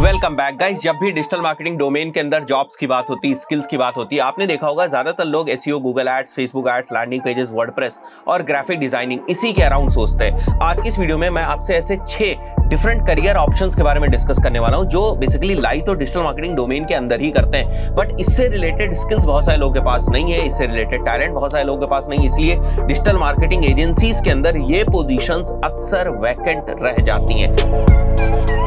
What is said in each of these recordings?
Welcome back guys. जब भी digital marketing domain के अंदर जॉब्स की बात होती है, स्किल्स की बात होती है, आपने देखा होगा ज्यादातर लोग SEO, Google ads, Facebook ads, landing pages, WordPress और ग्राफिक डिजाइनिंग इसी के अराउंड सोचते हैं। आज की इस वीडियो में मैं आपसे ऐसे 6 डिफरेंट करियर ऑप्शंस के बारे में डिस्कस करने वाला हूं जो बेसिकली लाई तो डिजिटल मार्केटिंग डोमेन के अंदर ही करते हैं, बट इससे रिलेटेड स्किल्स बहुत सारे लोगों के पास नहीं है, इससे रिलेटेड टैलेंट बहुत सारे लोगों के पास नहीं है, इसलिए डिजिटल मार्केटिंग एजेंसीज के अंदर ये पोजीशंस अक्सर वैकेंट रह जाती हैं।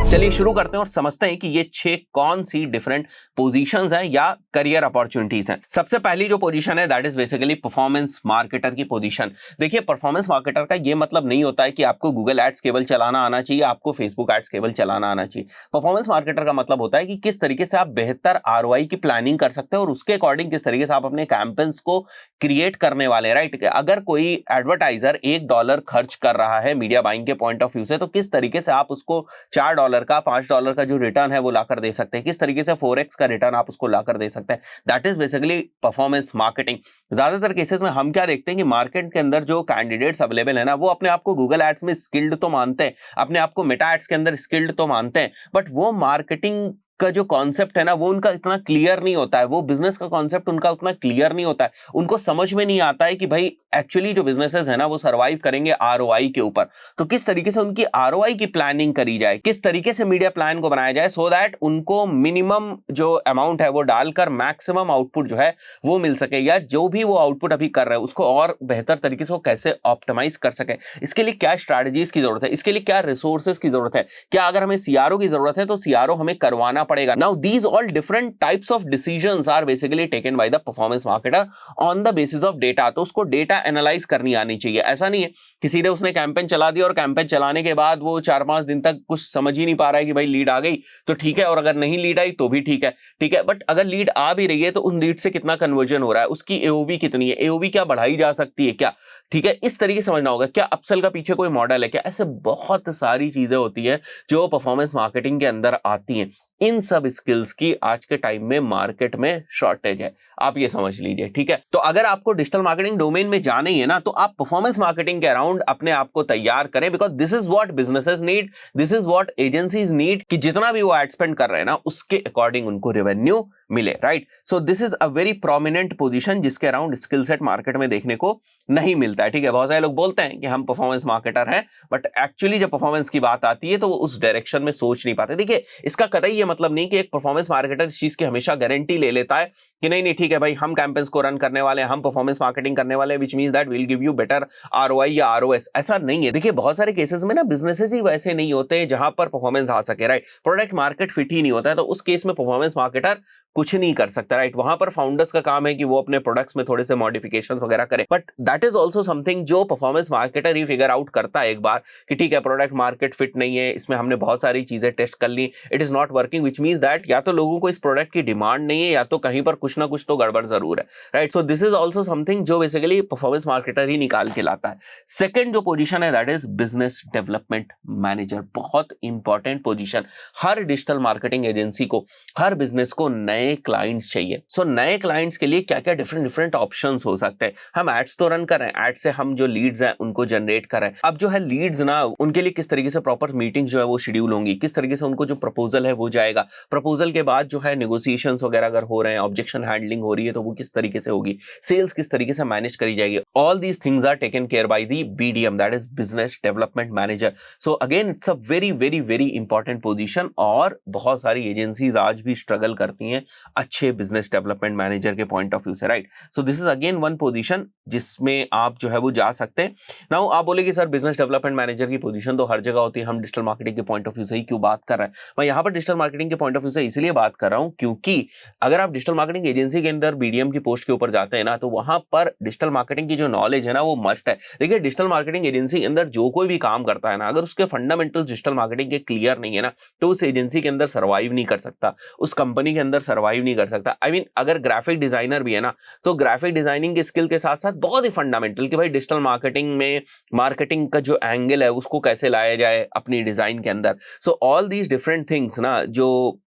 चलिए शुरू करते हैं और समझते हैं कि ये 6 कौन सी डिफरेंट पोजीशंस हैं या करियर अपॉर्चुनिटीज हैं। सबसे पहली जो पोजीशन है that is basically performance marketer की पोजीशन। देखिए, परफॉर्मेंस मार्केटर का ये मतलब नहीं होता है कि आपको गूगल एड्स केवल चलाना आना चाहिए, आपको फेसबुक एड्स केवल चलाना आना चाहिए। परफॉर्मेंस मार्केटर का मतलब होता है कि किस तरीके से आप बेहतर आरओआई की प्लानिंग कर सकते हैं और उसके अकॉर्डिंग किस तरीके से आप अपने कैंपेन्स को क्रिएट करने वाले, राइट। अगर कोई एडवर्टाइजर $1 खर्च कर रहा है मीडिया बाइंग के पॉइंट ऑफ व्यू से, तो किस तरीके से आप उसको $4 का, $5 का जो रिटर्न है वो लाकर दे सकते हैं, किस तरीके से 4x का रिटर्न आप उसको लाकर दे सकते हैं। That is basically performance marketing. ज्यादातर केसेस में हम क्या देखते हैं कि मार्केट के अंदर जो कैंडिडेट्स अवेलेबल है ना, वो अपने आप को गूगल एड्स में स्किल्ड तो मानते हैं, अपने आप को मेटा एड्स के अंदर स्किल्ड तो मानते हैं, बट वो मार्केटिंग का जो कॉन्सेप्ट है ना वो उनका इतना क्लियर नहीं होता है, वो बिजनेस का कॉन्सेप्ट उनका उतना क्लियर नहीं होता है। उनको समझ में नहीं आता है कि भाई एक्चुअली जो बिजनेसेस है ना वो सर्वाइव करेंगे आरओआई के ऊपर, तो किस तरीके से उनकी आरओआई की प्लानिंग करी जाए, किस तरीके से मीडिया प्लान को बनाया जाए सो दैट उनको मिनिमम जो अमाउंट है वो डालकर मैक्सिमम आउटपुट जो है वो मिल सके, या जो भी वो आउटपुट अभी कर रहे हैं उसको और बेहतर तरीके से वो कैसे ऑप्टिमाइज कर सके। इसके लिए क्या स्ट्रैटेजीज की जरूरत है, इसके लिए क्या रिसोर्सेज की जरूरत है, क्या अगर हमें सीआरओ की जरूरत है तो सीआरओ हमें करवाना पड़ेगा। Now these all different types of decisions are basically taken by the performance marketer on the basis of data. तो उसको डेटा एनालाइज करनी आनी चाहिए। ऐसा नहीं है कि सीधे उसने कैंपेन चला दिया और कैंपेन चलाने के बाद वो 4-5 दिन तक कुछ समझ ही नहीं पा रहा है कि भाई लीड आ गई तो ठीक है, और अगर नहीं लीड आई तो भी ठीक है, ठीक है, बट अगर लीड आ भी रही है तो उन लीड से कितना कन्वर्जन हो रहा है, उसकी एओवी कितनी है, एओवी क्या बढ़ाई जा सकती है क्या, ठीक है, इस तरीके से समझना होगा। क्या अपसेल का पीछे कोई मॉडल है क्या, ऐसे बहुत सारी चीजें होती है जो परफॉर्मेंस मार्केटिंग के अंदर आती हैं। इन सब स्किल्स की आज के टाइम में मार्केट में शॉर्टेज है, आप ये समझ लीजिए, ठीक है। तो अगर आपको डिजिटल मार्केटिंग डोमेन में जाना ही है ना, तो आप परफॉर्मेंस मार्केटिंग के अराउंड अपने आप को तैयार करें, because this is what businesses need, this is what agencies need, कि जितना भी वो एड स्पेंड कर रहे हैं ना उसके अकॉर्डिंग उनको रेवेन्यू मिले, right. So this is a very prominent position जिसके अराउंड स्किल सेट मार्केट में देखने को नहीं मिलता है, ठीक है। बहुत सारे लोग बोलते हैं कि हम परफॉर्मेंस मार्केटर हैं, बट एक्चुअली जब परफॉर्मेंस की बात आती है तो वो उस डायरेक्शन में सोच नहीं पाते। देखिए, इसका कतई ये मतलब नहीं कि एक परफॉर्मेंस मार्केटर इस चीज की हमेशा गारंटी ले लेता है कि नहीं नहीं ठीक है भाई, हम कैंपेन्स को रन करने वाले हैं, हम परफॉर्मेंस मार्केटिंग करने वाले हैं, विच means that will give you better ROI या आरओएस। ऐसा नहीं है। देखिए, बहुत सारे केसेस में ना बिजनेसेस ही वैसे नहीं होते जहां पर परफॉर्मेंस आ सके, राइट। प्रोडक्ट मार्केट फिट ही नहीं होता है, तो उस केस में परफॉर्मेंस मार्केटर कुछ नहीं कर सकता, राइट। वहां पर फाउंडर्स का काम है कि वो अपने प्रोडक्ट्स में थोड़े से मॉडिफिकेशंस वगैरह करें, but that is also something जो परफॉर्मेंस मार्केटर ही फिगर आउट करता है एक बार कि ठीक है, प्रोडक्ट मार्केट फिट नहीं है, इसमें हमने बहुत सारी चीजें टेस्ट कर ली, it is not working, which means that या तो लोगों को इस प्रोडक्ट की डिमांड नहीं है या तो कहीं पर कुछ ना कुछ तो गड़बड़ जरूर है, right. So this is also something जो बेसिकली परफॉर्मेंस मार्केटर ही निकाल के लाता है। सेकंड जो पोजीशन है that is business development manager. बहुत इंपॉर्टेंट पोजीशन। हर डिजिटल मार्केटिंग एजेंसी को, हर बिजनेस को नए क्लाइंट्स चाहिए। सो नए क्लाइंट्स के लिए क्या क्या डिफरेंट डिफरेंट ऑप्शंस हो सकते हैं। हम एड्स तो रन कर रहे हैं, एड से हम जो लीड्स हैं उनको जनरेट कर रहे हैं। अब जो है लीड्स ना, उनके लिए किस तरीके से प्रॉपर मीटिंग जो है वो शेड्यूल होंगी, किस तरीके से उनको जो प्रपोजल है वो जाएगा, प्रपोजल के बाद जो है नेगोशिएशंस वगैरह अगर हो रहे हैं, ऑब्जेक्शन हैंडलिंग हो रही है तो वो किस तरीके से होगी, सेल्स किस तरीके से मैनेज करी जाएगी। All these things are taken care by the BDM, that is business development manager. So again it's a very very very important position, और बहुत सारी एजेंसीज आज भी स्ट्रगल करती हैं अच्छे बिजनेस डेवलपमेंट मैनेजर के पॉइंट ऑफ व्यू से, right. So this is again one position जिसमें आप जो है वो जा सकते हैं। नाउ आप बोलेंगे सर बिजनेस डेवलपमेंट मैनेजर की पोजीशन तो हर जगह होती है, हम डिजिटल मार्केटिंग के पॉइंट ऑफ व्यू से ही क्यों बात कर रहे हैं। मैं यहाँ पर डिजिटल मार्केटिंग के पॉइंट ऑफ व्यू से इसलिए बात कर रहा हूँ क्योंकि अगर आप डिजिटल मार्केटिंग एजेंसी के अंदर बीडीएम की पोस्ट के ऊपर जाते हैं ना, तो वहां पर डिजिटल मार्केटिंग की जो नॉलेज है ना वो मस्ट है। देखिए, डिजिटल मार्केटिंग एजेंसी के अंदर जो कोई भी काम करता है ना, अगर उसके फंडामेंटल डिजिटल मार्केटिंग के क्लियर नहीं है ना, तो उस एजेंसी के अंदर सर्वाइव नहीं कर सकता, उस कंपनी के अंदर सर्वाइव नहीं कर सकता। आई मीन अगर ग्राफिक डिजाइनर भी है ना, तो ग्राफिक डिजाइनिंग के स्किल के साथ साथ बहुत ही फंडामेंटल कि भाई डिजिटल मार्केटिंग में मार्केटिंग का जो एंगल है उसको कैसे लाया जाए अपनी डिजाइन के अंदर। So all these different things ना जो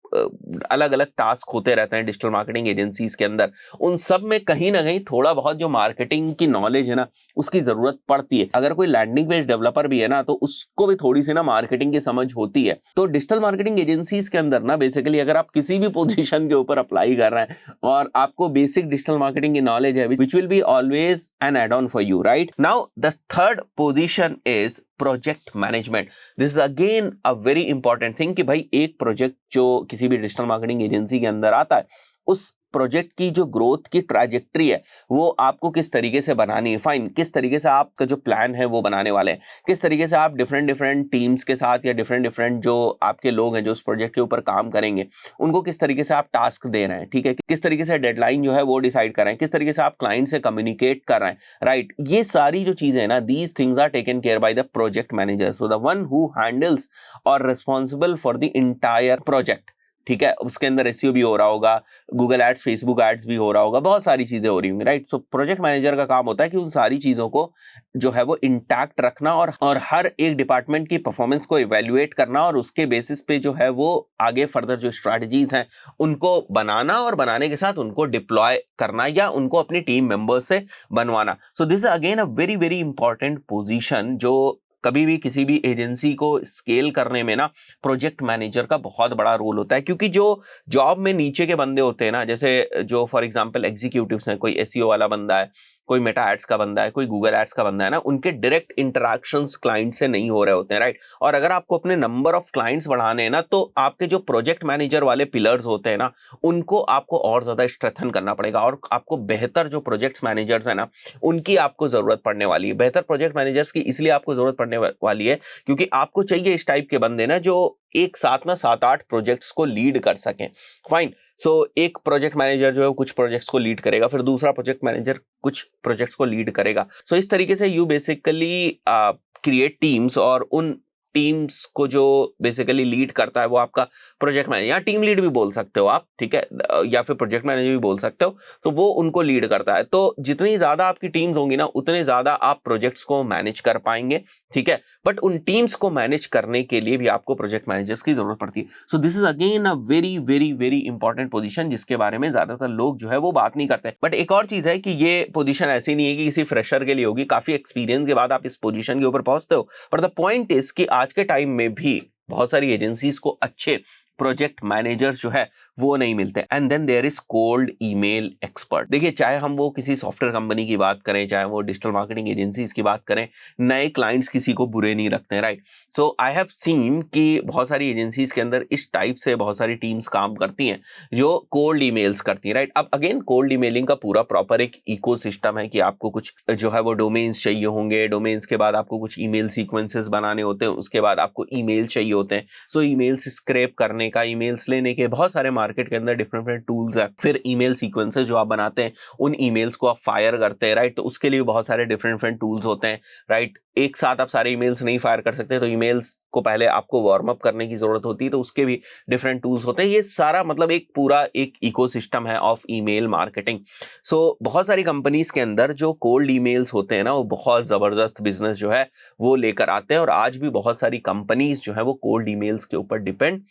अलग अलग टास्क होते रहते हैं डिजिटल मार्केटिंग एजेंसीज के अंदर, उन सब में कहीं ना कहीं थोड़ा बहुत जो मार्केटिंग की नॉलेज है ना उसकी जरूरत पड़ती है। अगर कोई लैंडिंग पेज डेवलपर भी है ना तो उसको भी थोड़ी सी ना मार्केटिंग की समझ होती है। तो डिजिटल मार्केटिंग एजेंसीज के अंदर ना बेसिकली अगर आप किसी भी पोजीशन के ऊपर अप्लाई कर रहे हैं और आपको बेसिक डिजिटल मार्केटिंग की नॉलेज है, which will be always an add on for you, right? Now the third position is project management. This is again a very important thing कि भाई एक प्रोजेक्ट जो किसी भी डिजिटल मार्केटिंग एजेंसी के अंदर आता है, उस प्रोजेक्ट की जो ग्रोथ की ट्रैजेक्टरी है वो आपको किस तरीके से बनानी है। फाइन, किस तरीके से आपका जो प्लान है वो बनाने वाले हैं, किस तरीके से आप डिफरेंट डिफरेंट टीम्स के साथ या डिफरेंट डिफरेंट जो आपके लोग हैं जो उस प्रोजेक्ट के ऊपर काम करेंगे उनको किस तरीके से आप टास्क दे रहे हैं, ठीक है, किस तरीके से डेडलाइन जो है वो डिसाइड कर रहे हैं, किस तरीके से आप क्लाइंट से कम्युनिकेट कर रहे हैं, राइट? ये सारी जो चीजें हैं ना, these things are taken care by the project manager, so the one who handles और responsible for the entire project. ठीक है, उसके अंदर एसईओ भी हो रहा होगा, गूगल एड्स, फेसबुक एड्स भी हो रहा होगा, बहुत सारी चीजें हो रही होंगी, राइट? सो प्रोजेक्ट मैनेजर का काम होता है कि उन सारी चीजों को जो है वो इंटैक्ट रखना और हर एक डिपार्टमेंट की परफॉर्मेंस को इवेल्युएट करना और उसके बेसिस पे जो है वो आगे फर्दर जो स्ट्रैटेजीज हैं उनको बनाना और बनाने के साथ उनको डिप्लॉय करना या उनको अपनी टीम मेंबर्स से बनवाना। So this is again a very very important position जो कभी भी किसी भी एजेंसी को स्केल करने में ना प्रोजेक्ट मैनेजर का बहुत बड़ा रोल होता है। क्योंकि जो जॉब में नीचे के बंदे होते हैं ना, जैसे जो फॉर एग्जांपल एग्जीक्यूटिव्स हैं, कोई एसईओ वाला बंदा है, कोई मेटा एड्स का बंदा है, कोई गूगल एड्स का बंदा है ना, उनके डायरेक्ट इंटरेक्शंस क्लाइंट से नहीं हो रहे होते हैं, राइट? और अगर आपको अपने नंबर ऑफ क्लाइंट्स बढ़ाने हैं ना तो आपके जो प्रोजेक्ट मैनेजर वाले पिलर्स होते हैं ना उनको आपको और ज्यादा स्ट्रेंथन करना पड़ेगा और आपको बेहतर जो प्रोजेक्ट मैनेजर्स है ना उनकी आपको जरूरत पड़ने वाली है। बेहतर प्रोजेक्ट मैनेजर्स की इसलिए आपको जरूरत पड़ने वाली है क्योंकि आपको चाहिए इस टाइप के बंदे ना जो एक साथ ना 7-8 प्रोजेक्ट्स को लीड कर सकें। फाइन, सो एक प्रोजेक्ट मैनेजर जो है कुछ प्रोजेक्ट्स को लीड करेगा, फिर दूसरा प्रोजेक्ट मैनेजर कुछ प्रोजेक्ट्स को लीड करेगा। सो इस तरीके से यू बेसिकली क्रिएट टीम्स और उन टीम्स को जो बेसिकली लीड करता है वो आपका प्रोजेक्ट मैनेजर या टीम लीड भी बोल सकते हो आप, ठीक है, या फिर प्रोजेक्ट मैनेजर भी बोल सकते हो। तो वो उनको लीड करता है। तो जितनी ज्यादा आपकी टीम्स होंगी ना उतने ज्यादा आप प्रोजेक्ट्स को मैनेज कर पाएंगे, ठीक है। बट उन टीम्स को मैनेज करने के लिए भी आपको प्रोजेक्ट मैनेजर्स की जरूरत पड़ती है। So this is again a very very very important position जिसके बारे में ज्यादातर लोग जो है वो बात नहीं करते। बट एक और चीज है कि ये पोजीशन ऐसी नहीं है कि किसी फ्रेशर के लिए होगी, काफी एक्सपीरियंस के बाद आप इस पोजीशन के ऊपर पहुंचते हो। पर द पॉइंट इज कि आज के टाइम में भी बहुत सारी एजेंसीज को अच्छे प्रोजेक्ट मैनेजर जो है वो नहीं मिलते। And then there is cold email expert. देखिए, चाहे हम वो किसी सॉफ्टवेयर कंपनी की बात करें, चाहे वो डिजिटल मार्केटिंग एजेंसीज की बात करें, नए क्लाइंट्स किसी को बुरे नहीं रखते हैं, right? So I have seen कि बहुत सारी एजेंसीज के अंदर इस टाइप से बहुत सारी टीम्स काम करती हैं जो कोल्ड ईमेल्स करती हैं, राइट? अब अगेन कोल्ड ईमेलिंग का पूरा प्रॉपर एक इकोसिस्टम है कि आपको कुछ जो है वो डोमेन्स चाहिए होंगे, डोमेन्स के बाद आपको कुछ ईमेल सीक्वेंसेस बनाने होते हैं, उसके बाद आपको ईमेल चाहिए होते हैं। सो ईमेल्स स्क्रैप करने का, ईमेल्स लेने के बहुत सारे मार्केट के अंदर डिफरेंट डिफरेंट टूल्स हैं। फिर ईमेल सीक्वेंसेस जो आप बनाते हैं उन ईमेल्स को आप फायर करते हैं, राइट? तो उसके लिए बहुत सारे डिफरेंट डिफरेंट टूल्स होते हैं, राइट? एक साथ आप सारे ईमेल्स नहीं फायर कर सकते, तो ईमेल्स को पहले आपको वार्म अप करने की जरूरत होती है, तो उसके भी डिफरेंट टूल्स होते हैं। ये सारा मतलब एक पूरा एक इकोसिस्टम है ऑफ ईमेल मार्केटिंग। सो बहुत सारी कंपनीज के अंदर जो कोल्ड ईमेल्स होते हैं ना वो बहुत जबरदस्त बिजनेस जो है वो लेकर आते हैं और आज भी बहुत सारी कंपनीज जो है वो कोल्ड ईमेल्स के ऊपर डिपेंड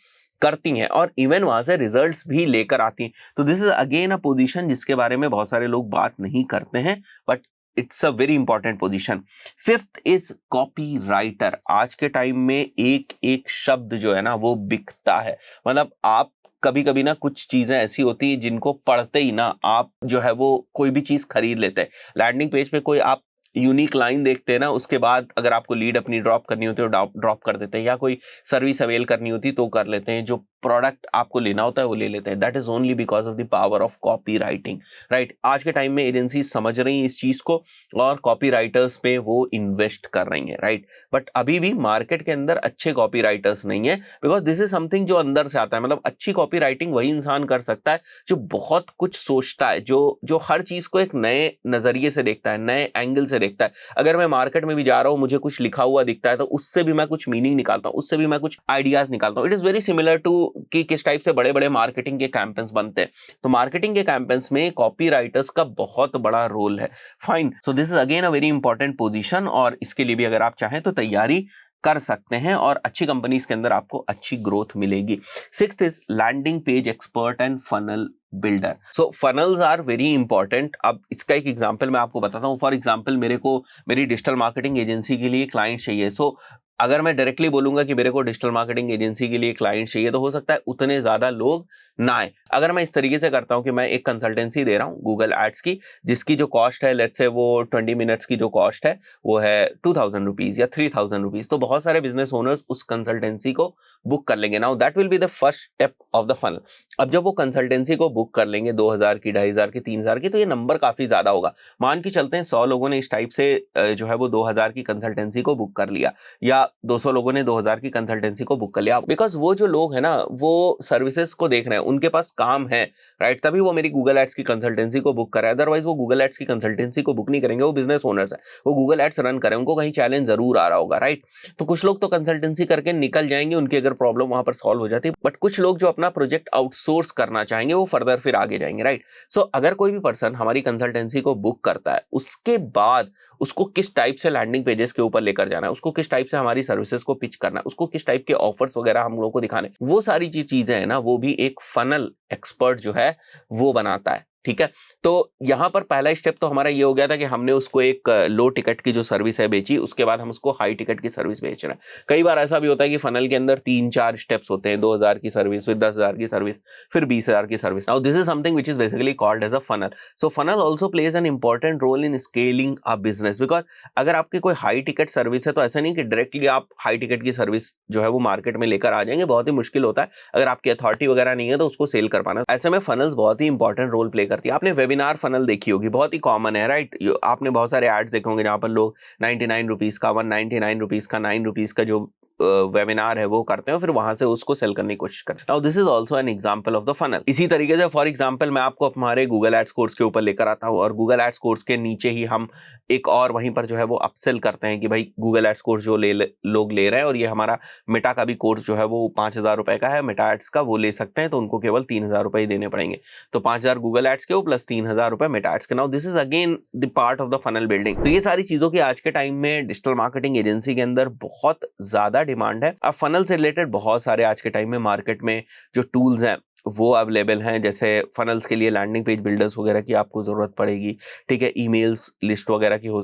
करती हैं और इवन वहां से रिजल्ट्स भी लेकर आती हैं। तो this is again a position जिसके बारे में बहुत सारे लोग बात नहीं करते हैं, but it's a very important position. Fifth is copy writer. आज के टाइम में एक एक शब्द जो है ना वो बिकता है। मतलब आप कभी कभी ना कुछ चीजें ऐसी होती है जिनको पढ़ते ही ना आप जो है वो कोई भी चीज खरीद लेते हैं। लैंडिंग पेज पे कोई आप यूनिक लाइन देखते हैं ना, उसके बाद अगर आपको लीड अपनी ड्रॉप करनी होती है तो ड्रॉप कर देते हैं, या कोई सर्विस अवेल करनी होती तो कर लेते हैं, जो प्रोडक्ट आपको लेना होता है वो ले लेते हैं। That is only because of the power of copy writing, right? आज के टाइम में एजेंसी समझ रही है इस चीज को और कॉपी राइटर्स पे वो इन्वेस्ट कर रही है, राइट? बट अभी भी मार्केट के अंदर अच्छे कॉपी राइटर्स नहीं है, बिकॉज दिस इज समथिंग जो अंदर से आता है। मतलब अच्छी कॉपी राइटिंग वही इंसान कर सकता है जो बहुत कुछ सोचता है, जो जो हर चीज को एक नए नजरिए से देखता है, नए एंगल से देखता है। अगर मैं मार्केट में भी जा रहा हूं, मुझे कुछ लिखा हुआ दिखता है तो उससे भी मैं कुछ मीनिंग निकालता हूं, उससे भी मैं कुछ आइडियाज निकालता हूं। It is very similar to कि किस टाइप से बड़े बड़े मार्केटिंग के कैंपेन्स बनते हैं। तो मार्केटिंग के कैंपेन्स में कॉपी राइटर्स का बहुत बड़ा रोल है। Fine, so this is again a very important position और इसके लिए भी अगर आप चाहें तो तैयारी कर सकते हैं और अच्छी कंपनीज के अंदर आपको अच्छी ग्रोथ मिलेगी। Sixth is landing page expert and funnel builder. So funnels are very important. अब इसका एक एग्जांपल मैं आपको बताता हूँ। फॉर एग्जांपल मेरी डिजिटल मार्केटिंग एजेंसी के लिए क्लाइंट चाहिए। सो अगर मैं डायरेक्टली बोलूंगा कि मेरे को डिजिटल मार्केटिंग एजेंसी के लिए क्लाइंट चाहिए, तो हो सकता है उतने ज्यादा लोग ना आए। अगर मैं इस तरीके से करता हूं कि मैं एक कंसल्टेंसी दे रहा हूं गूगल एड्स की, जिसकी जो कॉस्ट है, लेट्स से वो 20 मिनट्स की जो कॉस्ट है वो है 2000 रुपीज या 3000 रुपीज, तो बहुत सारे बिजनेस ओनर्स उस कंसल्टेंसी को बुक कर लेंगे। Now that will be the first step of the funnel. अब जब वो कंसल्टेंसी को बुक कर लेंगे 2000 की, 2500 की, 3000 की, तो ये नंबर काफी ज्यादा होगा। मान के चलते हैं 100 लोगों ने इस टाइप से जो है वो 2000 की कंसल्टेंसी को बुक कर लिया, या 200 लोगों ने 2000 की कंसल्टेंसी को बुक कर लिया। बिकॉज वो जो लोग हैं ना, वो सर्विसेज को देख रहे हैं, उनके पास काम है, राइट, तभी वो मेरी गूगल एड्स की कंसल्टेंसी को बुक कर रहे हैं। अदरवाइज वो गूगल एड्स की कंसल्टेंसी को बुक नहीं करेंगे। वो बिजनेस ओनर्स है, वो गूगल एड्स रन करें, उनको कहीं चैलेंज जरूर आ रहा होगा, राइट। तो कुछ लोग तो कंसल्टेंसी करके निकल जाएंगे, उनकी अगर प्रॉब्लम वहां पर सॉल्व हो जाती है, बट कुछ लोग जो अपना प्रोजेक्ट आउटसोर्स करना चाहेंगे वो फर्दर फिर आगे जाएंगे, राइट। सो अगर कोई भी पर्सन हमारी कंसल्टेंसी को बुक करता है, उसके बाद उसको किस टाइप से लैंडिंग पेजेस के ऊपर लेकर जाना है, उसको किस टाइप से हमारी सर्विसेज को पिच करना है, उसको किस टाइप के ऑफर्स वगैरह हम लोगों को दिखाने, वो सारी चीजें है ना, वो भी एक फनल एक्सपर्ट जो है वो बनाता है, ठीक है। तो यहां पर पहला स्टेप तो हमारा ये हो गया था कि हमने उसको एक लो टिकट की जो सर्विस है बेची, उसके बाद हम उसको हाई टिकट की सर्विस बेच रहे हैं। कई बार ऐसा भी होता है कि फनल के अंदर 3-4 स्टेप्स होते हैं, 2000 की सर्विस, फिर 10,000 की सर्विस, फिर 20,000 की service. Now this is something which is basically called as a funnel. So funnel also plays an important role in scaling a business, because अगर आपकी कोई हाई टिकट सर्विस है, तो ऐसा नहीं कि डायरेक्टली आप हाई टिकट की सर्विस जो है वो मार्केट में लेकर आ जाएंगे, बहुत ही मुश्किल होता है। अगर आपकी अथॉरिटी वगैरह नहीं है तो उसको सेल कर पाना। ऐसे में फनल्स बहुत ही इंपॉर्टेंट रोल प्ले करती है। आपने वेबिनार फनल देखी होगी, बहुत ही कॉमन है, राइट। आपने बहुत सारे एड्स देखे होंगे जहां पर लोग 99 रुपीज का, 199 रुपीज का, 9 रुपीज का जो वेबिनार है वो करते हैं, फिर वहां से उसको सेल करने की कोशिश करते हैं। Now this is also an example of the funnel. इसी तरीके से फॉर एग्जांपल मैं आपको हमारे गूगल एड्स कोर्स के ऊपर लेकर आता हूं, और गूगल एड्स कोर्स के नीचे ही हम एक और वहीं पर जो है वो अपसेल करते हैं कि भाई गूगल एड्स कोर्स जो लोग ले रहे हैं, और ये हमारा मेटा का भी कोर्स जो है वो 5000 रुपए का है, मेटा एड्स का, वो ले सकते हैं, तो उनको केवल 3000 रुपए ही देने पड़ेंगे। तो 5000 गूगल एड्स के वो प्लस 3000 रुपए मेटा एड्स के। Now this is again the part of the funnel building. तो ये सारी चीजों की आज के टाइम में डिजिटल मार्केटिंग एजेंसी के अंदर बहुत ज्यादा डिमांड है। अब फनल से रिलेटेड बहुत सारे आज के टाइम में मार्केट में जो टूल्स हैं वो अवेलेबल हैं। जैसे फनल्स के लिए लैंडिंग पेज बिल्डर्स वगैरह की आपको जरूरत पड़ेगी, ठीक है, ईमेल्स लिस्ट वगैरह की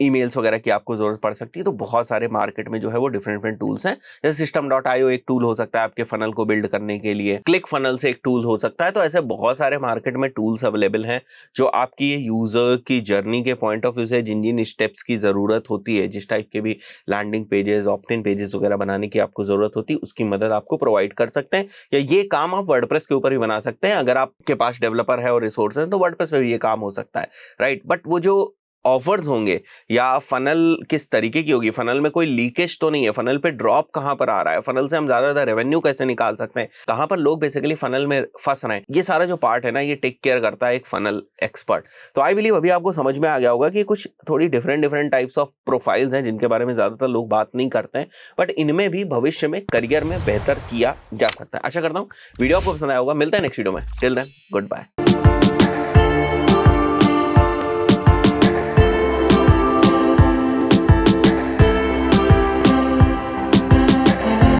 ईमेल्स वगैरह की आपको जरूरत पड़ सकती है। तो बहुत सारे मार्केट में जो है वो डिफरेंट डिफरेंट टूल्स हैं। जैसे System.io एक टूल हो सकता है आपके फनल को बिल्ड करने के लिए, क्लिक फनल से एक टूल हो सकता है। तो ऐसे बहुत सारे मार्केट में टूल्स अवेलेबल हैं जो आपकी ये यूजर की जर्नी के पॉइंट ऑफ व्यू से जिन जिन स्टेप्स की जरूरत होती है, जिस टाइप के भी landing pages, opt in pages वगैरह बनाने की आपको जरूरत होती है, उसकी मदद आपको प्रोवाइड कर सकते हैं। या ये काम आप वर्डप्रेस के ऊपर भी बना सकते हैं। अगर आपके पास डेवलपर है और रिसोर्सेज है तो वर्डप्रेस पे भी ये काम हो सकता है, राइट। बट वो जो ऑफर्स होंगे या फनल किस तरीके की होगी, फनल में कोई लीकेज तो नहीं है, फनल पे ड्रॉप कहां पर आ रहा है, फनल से हम ज्यादा रेवेन्यू कैसे निकाल सकते हैं, कहां पर लोग बेसिकली फनल में फंस रहे हैं, ये सारा जो पार्ट है ना, ये टेक केयर करता है एक फनल एक्सपर्ट। तो आई बिलीव अभी आपको समझ में आ गया होगा कि कुछ थोड़ी different different types of profiles हैं जिनके बारे में ज्यादातर लोग बात नहीं करते हैं, बट इनमें भी भविष्य में करियर में बेहतर किया जा सकता है। आशा करता हूं वीडियो आपको पसंद आया होगा। मिलता है नेक्स्ट वीडियो में। Till then good bye.